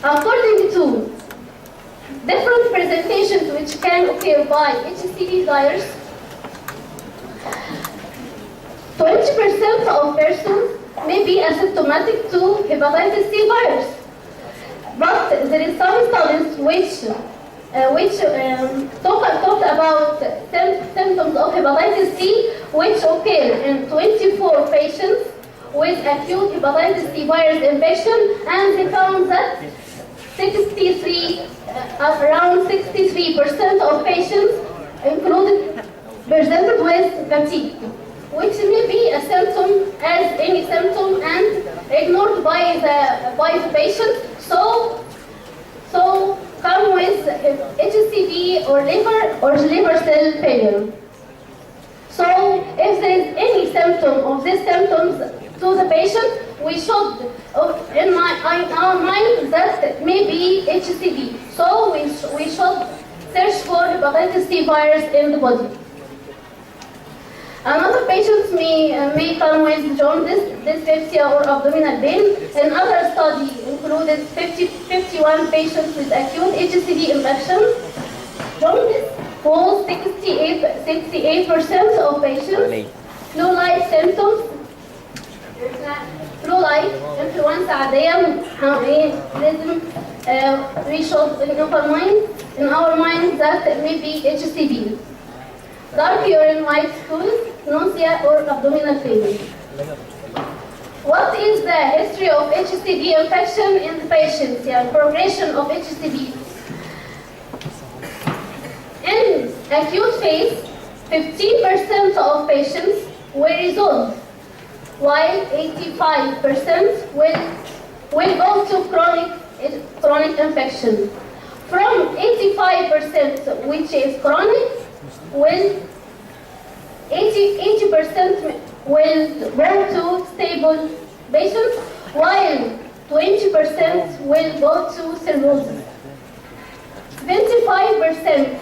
According to different presentations which can occur by HCV virus, 20% of persons may be asymptomatic to hepatitis C virus. But there is some studies which talked about symptoms of hepatitis C which occur in 24 patients with acute hepatitis C virus infection, and they found that around 63% of patients included presented with fatigue, which may be a symptom as any symptom and ignored by the patient. So come with HCV or liver cell failure. So if there is any symptom of these symptoms to the patient, we should, in our mind, that may be HCV. So we should search for hepatitis C virus in the body. Another patients may come with jaundice, dyspepsia, or abdominal pain. Another study included 51 patients with acute HCV infection. Jaundice was 68% of patients. Flu-like symptoms, flu-like influenza عادية. We should in our mind that it may be HCV. Dark urine, white stool, nausea, or abdominal pain. What is the history of HCV infection in the patients? Progression of HCV. In acute phase, 15% of patients will resolve, while 85% will go to chronic infection. From 85%, which is chronic, 80% will go to stable patients, while 20% will go to cirrhosis. 25%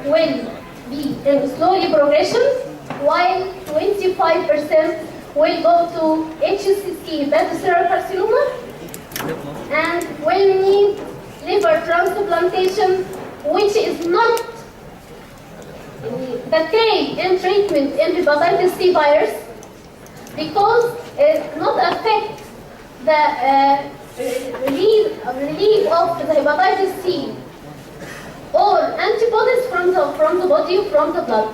will be in slowly progression, while 25% will go to HCC hepatocellular carcinoma and will need liver transplantation, which is not the case in treatment in hepatitis C virus, because it not affect the relief of the hepatitis C or antibodies from the body, from the blood.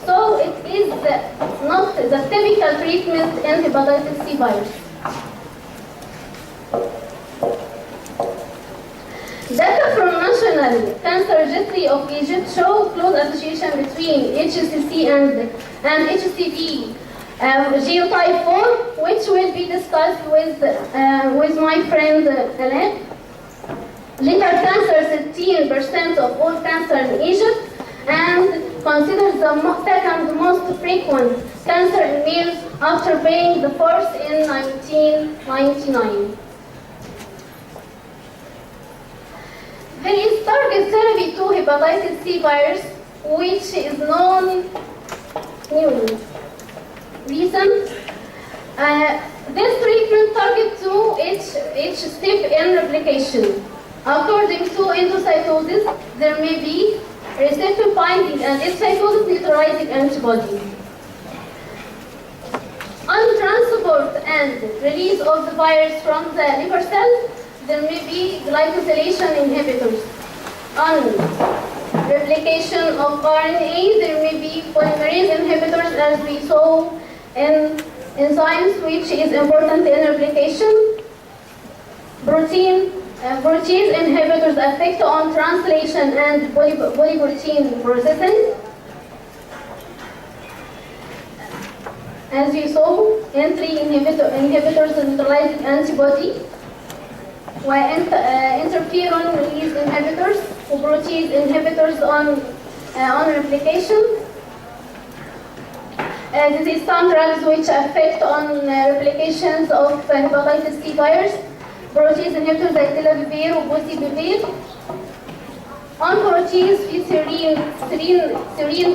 So it is not the typical treatment in hepatitis C virus. Data from National Cancer Registry of Egypt show close association between HCC and HCV genotype 4, which will be discussed with my friend Alain. Liver cancer, 13% of all cancer in Egypt, and considered the second most frequent cancer in males after being the first in 1999. There is target therapy to hepatitis C virus, which is recent. This treatment targets to each step in replication. According to endocytosis, there may be receptor binding and endocytosis neutralizing antibody. On transport and release of the virus from the liver cell, there may be glycosylation inhibitors. On replication of RNA, there may be polymerase inhibitors, as we saw in enzymes, which is important in replication. Protease inhibitors affect on translation and polyprotein processing. As we saw, entry inhibitors neutralizing antibody, while interferon release inhibitors, protease inhibitors on replication. This is some drugs which affect on replications of hepatitis C virus. Protease inhibitors like tenofovir or boceprevir. On protease, serine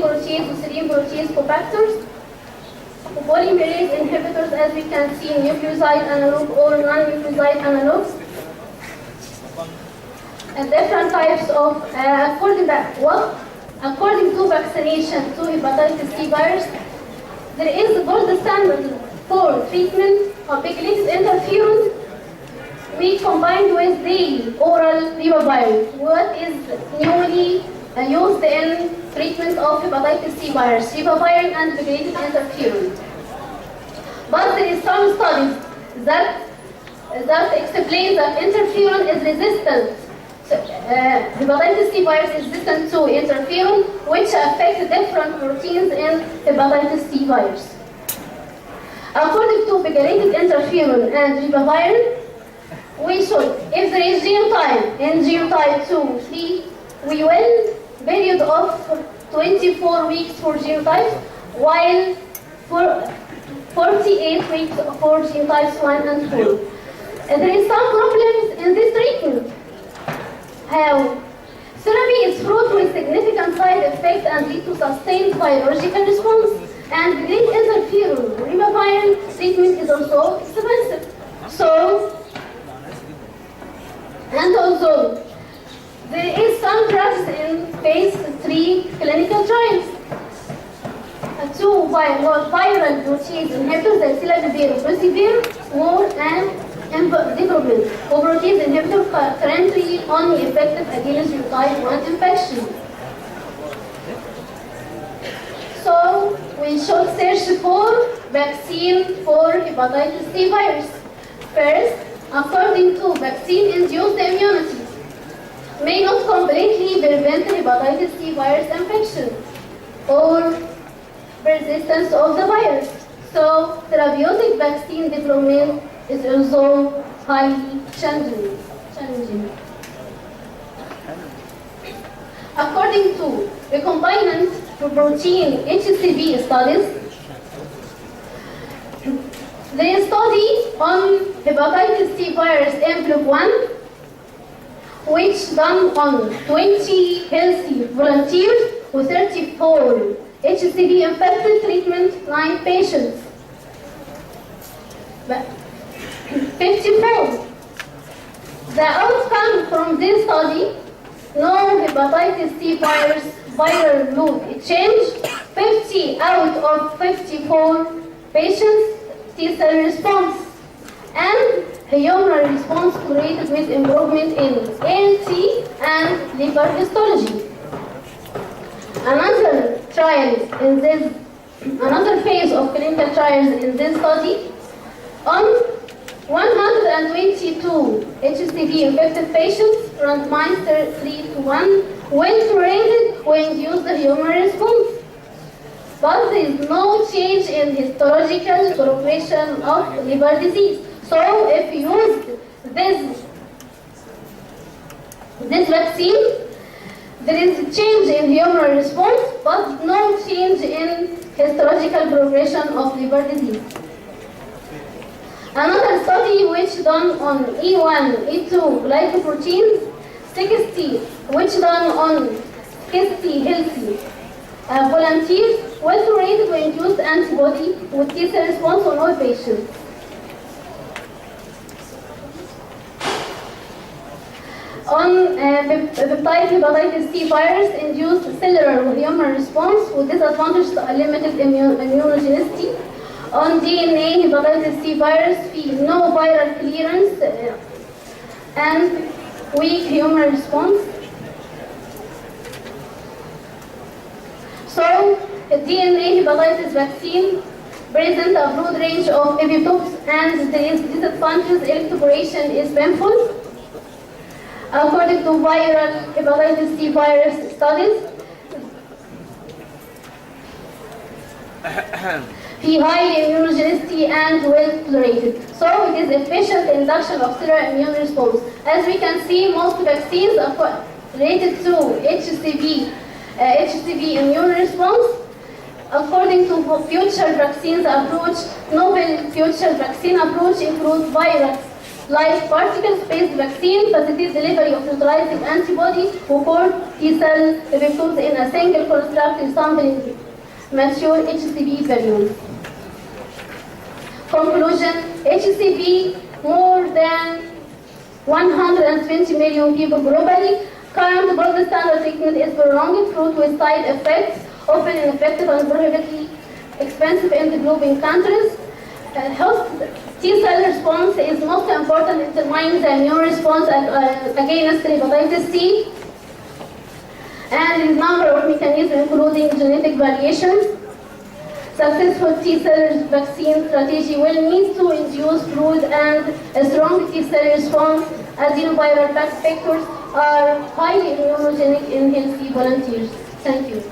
protease cofactors. Polymerase inhibitors, as we can see, nucleoside analog or non-nucleoside analogs. different types of, according to vaccination to hepatitis C virus, there is a gold standard for treatment of pegylated interferon. We combined with the oral ribavirin, what is newly used in treatment of hepatitis C virus, ribavirin and pegylated interferon. But there is some studies that explain that interferon is resistant. Hepatitis C virus is resistant to interferon, which affects different proteins in hepatitis C virus. According to pegylated interferon and ribavirin, we should, if there is genotype in genotype 2, 3, we will period of 24 weeks for genotypes, while for 48 weeks for genotypes 1 and 4. There is some problems in this treatment. How? Therapy is fraught with significant side effects and lead to sustained biological response. And great interferon ribavirin treatment is also expensive. And also, there is some drugs in phase 3 clinical trials. Two viral protease inhibitors, the sildenafil persevere more and development. Protease inhibitors currently only effective against type 1 infection. So we should search for vaccine for hepatitis C virus. First, according to vaccine-induced immunity, may not completely prevent hepatitis C virus infection or persistence of the virus. So therapeutic vaccine development is also highly challenging. According to recombinant protein HCV studies, the study on hepatitis C virus envelope 1, which done on 20 healthy volunteers with 34 HCV infected treatment 9 patients. 54. The outcome from this study, no hepatitis C virus viral load change, 50 out of 54 patients T-cell response, and humoral response correlated with improvement in ALT and liver histology. Another phase of clinical trials in this study on 122 HCV infected patients randomized 3-to-1, well tolerated when used the humoral response. But there is no change in histological progression of liver disease. So if you use this vaccine, there is a change in humoral response, but no change in histological progression of liver disease. Another study which done on E1, E2 glycoproteins, 60, which done on 60 healthy volunteers, well tolerated when induced antibody with T-cell response on all patients. On hepatitis C virus induced cellular humoral response with disadvantage to limited immunogenicity. On DNA hepatitis C virus, no viral clearance and weak humoral response. So, DNA hepatitis vaccine present a broad range of epitopes and there is disadvantage electroporation is painful. According to viral hepatitis C virus studies, high immunogenicity and well tolerated. So it is efficient induction of cellular immune response. As we can see, most vaccines are related to HCV immune response. According to future vaccines approach, novel future vaccine approach includes virus-like particles-based vaccine, facilitates delivery of neutralizing antibody who cause T-cell epitopes in a single constructed sampling mature HCV variant. Conclusion, HCV more than 120 million people globally. Current gold standard treatment is prolonged fruit with side effects, often ineffective and prohibitively expensive in developing countries. Host T-cell response is most important in determining the immune response against hepatitis C. And the number of mechanisms including genetic variations. Successful T-cell vaccine strategy will need to induce broad and a strong T-cell response. Adenoviral vectors are highly immunogenic in healthy volunteers. Thank you.